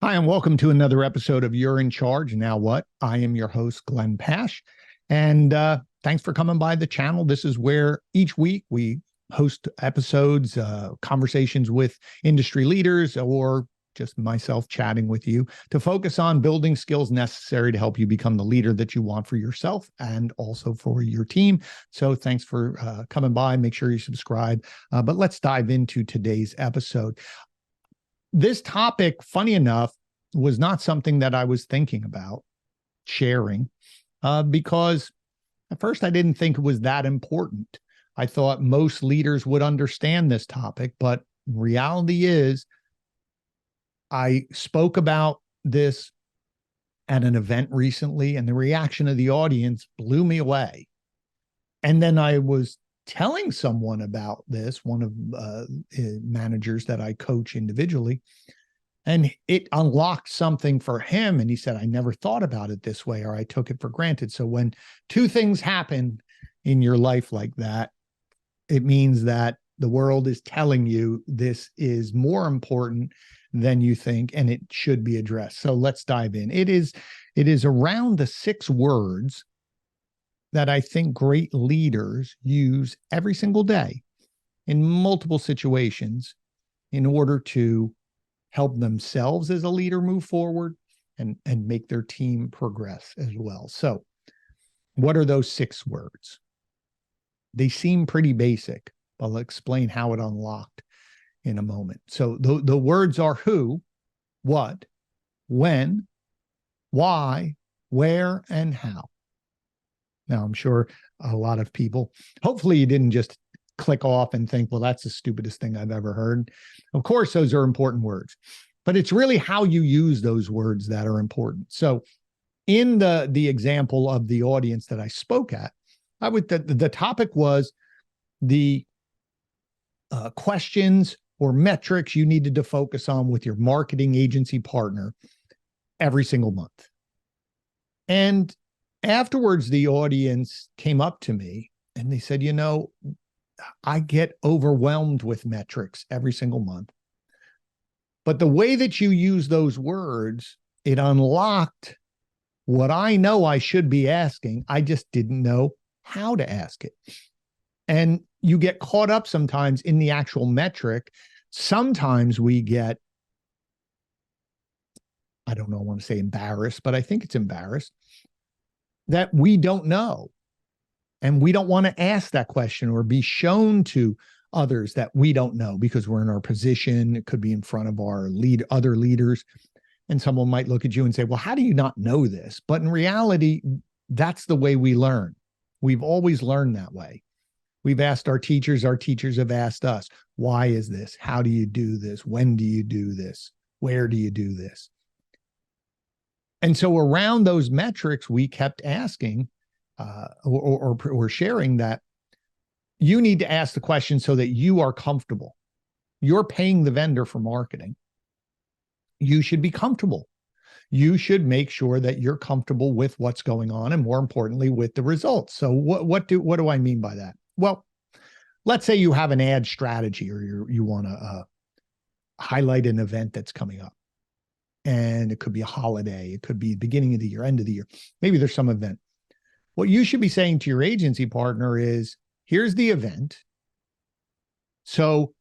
Hi, and welcome to another episode of You're in Charge. Now what? I am your host, Glenn Pasch. And thanks for coming by the channel. This is where each week we host episodes, conversations with industry leaders, or just myself chatting with you to focus on building skills necessary to help you become the leader that you want for yourself and also for your team. So thanks for coming by. Make sure you subscribe. But let's dive into today's episode. This topic, funny enough, was not something that I was thinking about sharing because at first I didn't think it was that important. I thought most leaders would understand this topic, but reality is I spoke about this at an event recently, and the reaction of the audience blew me away. And then I was telling someone about this, one of managers that I coach individually, and it unlocked something for him. And he said, I never thought about it this way, or I took it for granted. So when two things happen in your life like that, it means that the world is telling you this is more important than you think, and it should be addressed. So let's dive in. It is around the 6 words that I think great leaders use every single day in multiple situations in order to help themselves as a leader move forward and make their team progress as well. So what are those 6 words? They seem pretty basic, but I'll explain how it unlocked in a moment. So the words are who, what, when, why, where, and how. Now, I'm sure a lot of people, hopefully you didn't just click off and think, well, that's the stupidest thing I've ever heard. Of course, those are important words, but it's really how you use those words that are important. So in the example of the audience that I spoke at, the topic was the questions or metrics you needed to focus on with your marketing agency partner every single month. And afterwards, the audience came up to me and they said, I get overwhelmed with metrics every single month. But the way that you use those words, it unlocked what I know I should be asking. I just didn't know how to ask it. And you get caught up sometimes in the actual metric. Sometimes we get, I don't know, I want to say embarrassed, but I think it's embarrassed that we don't know. And we don't want to ask that question or be shown to others that we don't know because we're in our position. It could be in front of our other leaders. And someone might look at you and say, well, how do you not know this? But in reality, that's the way we learn. We've always learned that way. We've asked our teachers have asked us, why is this? How do you do this? When do you do this? Where do you do this? And so around those metrics, we kept asking or sharing that you need to ask the question so that you are comfortable. You're paying the vendor for marketing. You should be comfortable. You should make sure that you're comfortable with what's going on and, more importantly, with the results. So what do I mean by that? Well, let's say you have an ad strategy or you want to highlight an event that's coming up. And it could be a holiday. It could be beginning of the year, end of the year. Maybe there's some event. What you should be saying to your agency partner is, here's the event. So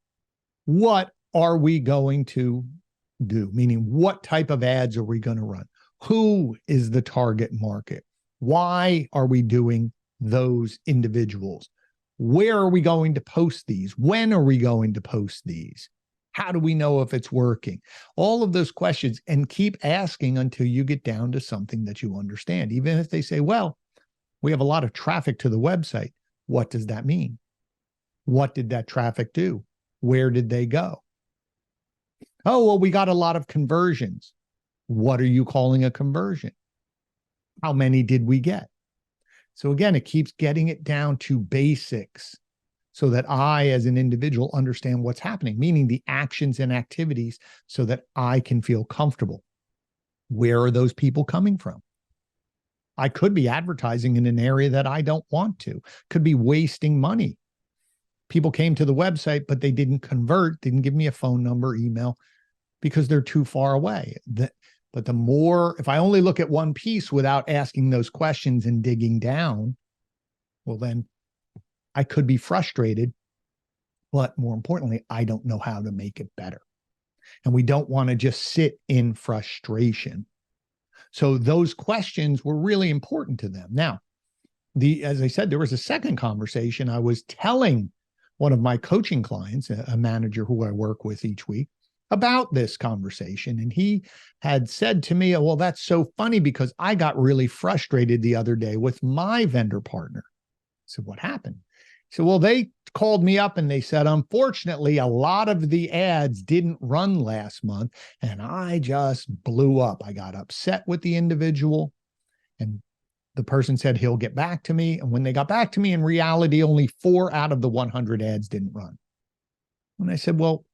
what are we going to do? Meaning, what type of ads are we going to run? Who is the target market? Why are we doing those individuals? Where are we going to post these? When are we going to post these? How do we know if it's working? All of those questions, and keep asking until you get down to something that you understand. Even if they say, well, we have a lot of traffic to the website. What does that mean? What did that traffic do? Where did they go? Oh, well, we got a lot of conversions. What are you calling a conversion? How many did we get? So again, it keeps getting it down to basics so that I, as an individual, understand what's happening, meaning the actions and activities, so that I can feel comfortable. Where are those people coming from? I could be advertising in an area that I don't want to, could be wasting money. People came to the website, but they didn't convert, didn't give me a phone number, email, because they're too far away. But the more, if I only look at one piece without asking those questions and digging down, well, then I could be frustrated. But more importantly, I don't know how to make it better. And we don't want to just sit in frustration. So those questions were really important to them. Now, as I said, there was a second conversation. I was telling one of my coaching clients, a manager who I work with each week, about this conversation. And he had said to me, well, that's so funny because I got really frustrated the other day with my vendor partner. I said, what happened? He said, well, they called me up and they said, unfortunately, a lot of the ads didn't run last month. And I just blew up. I got upset with the individual. And the person said he'll get back to me. And when they got back to me, in reality, only 4 out of the 100 ads didn't run. And I said, well,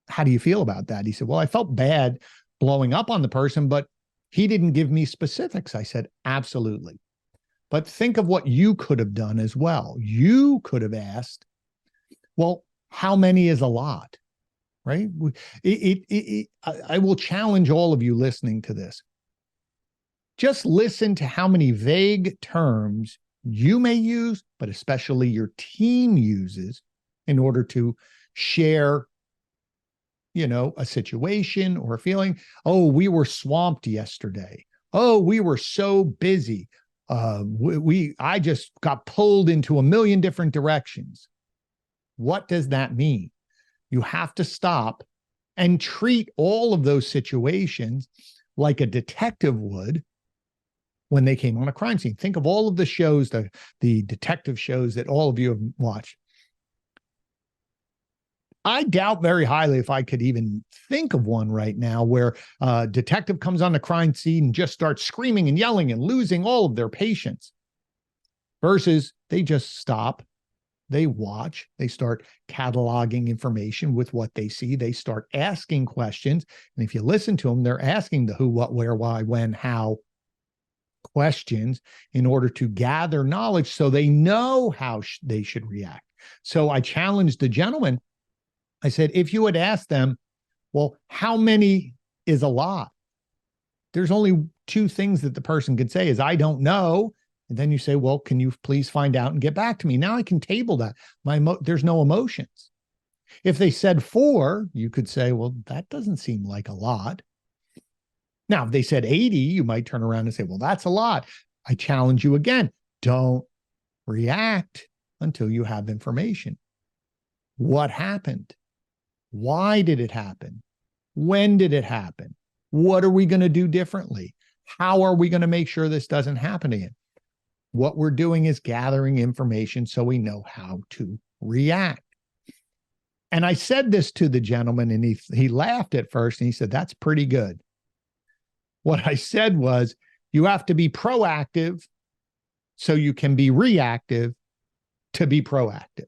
how do you feel about that? He said, well, I felt bad blowing up on the person, but he didn't give me specifics. I said, absolutely. But think of what you could have done as well. You could have asked, well, how many is a lot, right? I will challenge all of you listening to this. Just listen to how many vague terms you may use, but especially your team uses in order to share, a situation or a feeling. Oh, we were swamped yesterday. Oh, we were so busy. I just got pulled into a million different directions. What does that mean? You have to stop and treat all of those situations like a detective would when they came on a crime scene. Think of all of the shows, the detective shows that all of you have watched. I doubt very highly if I could even think of one right now where a detective comes on the crime scene and just starts screaming and yelling and losing all of their patience, versus they just stop, they watch, they start cataloging information with what they see, they start asking questions. And if you listen to them, they're asking the who, what, where, why, when, how questions in order to gather knowledge so they know how they should react. So I challenged the gentleman. I said, if you had asked them, well, how many is a lot? There's only 2 things that the person could say is, I don't know. And then you say, well, can you please find out and get back to me? Now I can table that. There's no emotions. If they said 4, you could say, well, that doesn't seem like a lot. Now, if they said 80, you might turn around and say, well, that's a lot. I challenge you again. Don't react until you have information. What happened? Why did it happen? When did it happen? What are we going to do differently? How are we going to make sure this doesn't happen again? What we're doing is gathering information so we know how to react. And I said this to the gentleman, and he laughed at first, and he said, that's pretty good. What I said was, you have to be proactive so you can be reactive to be proactive.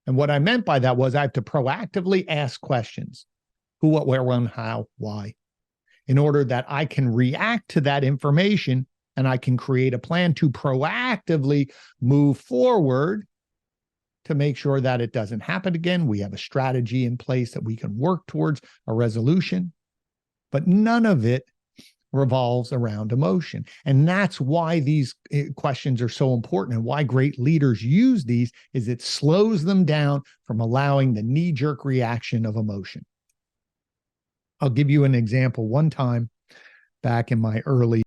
And what I meant by that was I have to proactively ask questions. Who, what, where, when, how, why, in order that I can react to that information and I can create a plan to proactively move forward to make sure that it doesn't happen again. We have a strategy in place that we can work towards a resolution, but none of it revolves around emotion. And that's why these questions are so important, and why great leaders use these is it slows them down from allowing the knee-jerk reaction of emotion. I'll give you an example. One time back in my early